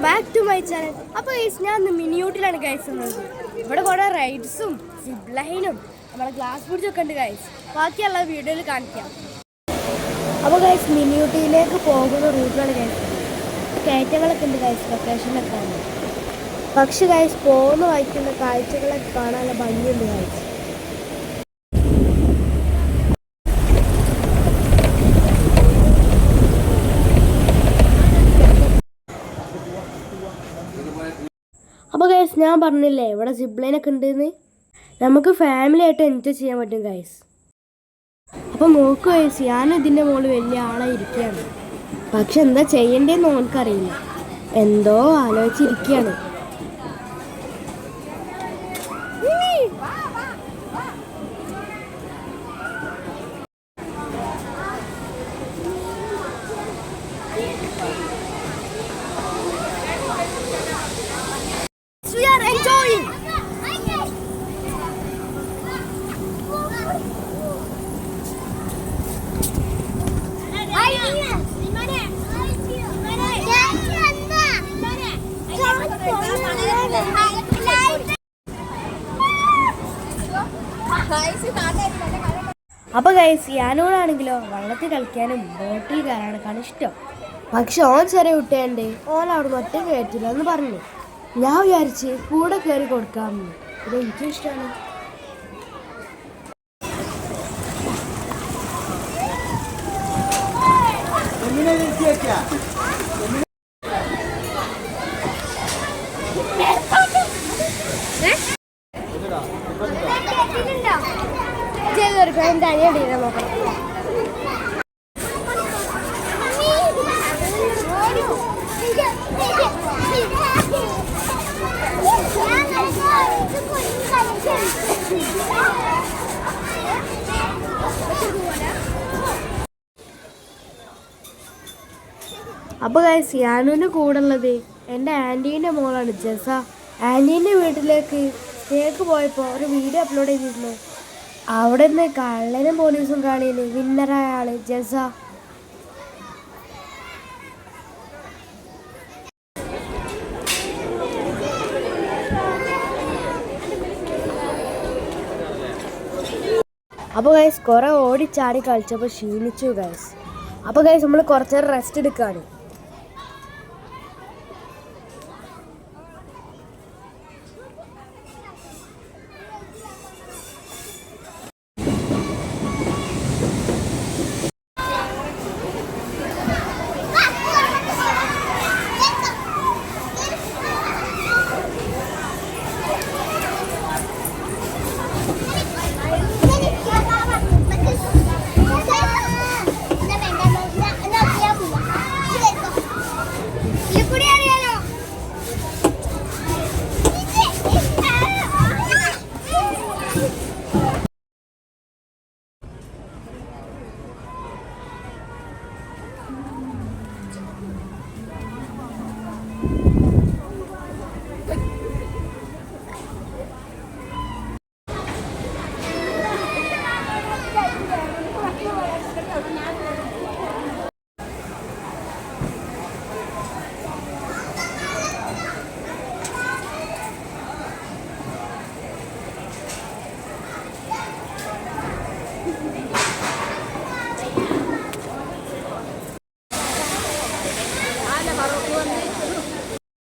Back to my channel. അപ്പോൾ ഞാൻ ഇന്ന് മിനിയൂട്ടിലാണ് ഗൈസ് ഉള്ളത്. ഇവിടെ കുറേ റൈഡ്സും സിപ്പ് ലൈനും നമ്മളെ ഗ്ലാസ് ബ്രിഡ്ജൊക്കെ ഉണ്ട് ഗൈസ്. ബാക്കിയുള്ള വീഡിയോയിൽ കാണിക്കാം. അപ്പോൾ ഗൈസ് മിനിയൂട്ടിയിലേക്ക് പോകുന്ന റൂട്ടിലാണ് ഗൈസ്. കയറ്റങ്ങളൊക്കെ ഉണ്ട് ഗൈസ്, ലൊക്കേഷനൊക്കെ ആണ്. പക്ഷെ ഗൈസ് പോകുന്ന വഴിക്കുന്ന കാഴ്ചകളൊക്കെ കാണാനുള്ള ഭംഗിയുണ്ട് ഗൈസ്. അപ്പോൾ ഗൈസ് ഞാൻ പറഞ്ഞില്ലേ ഇവിടെ സിബ്ലൈനൊക്കെ ഉണ്ടെന്ന്. നമുക്ക് ഫാമിലി ആയിട്ട് എൻജോയ് ചെയ്യാൻ പറ്റും ഗൈസ്. അപ്പോൾ നോക്കൂ ഗൈസ്, ഞാൻ ഇതിൻ്റെ മുകളിൽ വലിയ ആളായി ഇരിക്കുകയാണ്. പക്ഷെ എന്താ ചെയ്യേണ്ടതെന്ന് നമുക്കറിയില്ല. എന്തോ ആലോചിച്ചിരിക്കുകയാണ്. We are enjoying. അപ്പോൾ ഗൈസ് ഞാനോടാണെങ്കിലോ വള്ളത്തിൽ കളിക്കാനും ബോട്ടിൽ കയറാനൊക്കെയാണ് ഇഷ്ടം. പക്ഷെ ഓൻ ചെറിയ കുട്ടിയുണ്ട്, ഓൻ അവിടെ ഒറ്റ കയറ്റില്ല എന്ന് പറഞ്ഞു. ഞാൻ വിചാരിച്ച് കൂടെ കയറി കൊടുക്കാമെന്ന്. ഇത് എനിക്കും ഇഷ്ടമാണ്. നോക്കണം. അപ്പോൾ ഗൈസ് യാനുവിൻ്റെ കൂടെ ഉള്ളത് എൻ്റെ ആൻറ്റീൻ്റെ മോളാണ് ജസ. ആൻറ്റീൻ്റെ വീട്ടിലേക്ക് സ്റ്റേക്ക് പോയപ്പോൾ ഒരു വീഡിയോ അപ്ലോഡ് ചെയ്തിരുന്നു. അവിടെ നിന്ന് കള്ളനും പോലീസും കാണിയില്ലേ വിന്നറായ ആള് ജസ. അപ്പോൾ ഗൈസ് കുറേ ഓടിച്ചാടി കളിച്ചപ്പോൾ ക്ഷീണിച്ചു ഗൈസ്. അപ്പോൾ ഗൈസ് നമ്മൾ കുറച്ച് നേരം റെസ്റ്റ് എടുക്കുകയാണ്.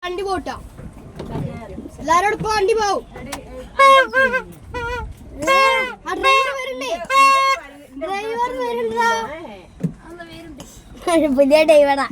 വണ്ടി പോട്ടോ, എല്ലാരോടും വണ്ടി പോവും. ഡ്രൈവർ വരണ്ടേ? ഡ്രൈവർ വരണ്ട, പുതിയ ഡ്രൈവറാ.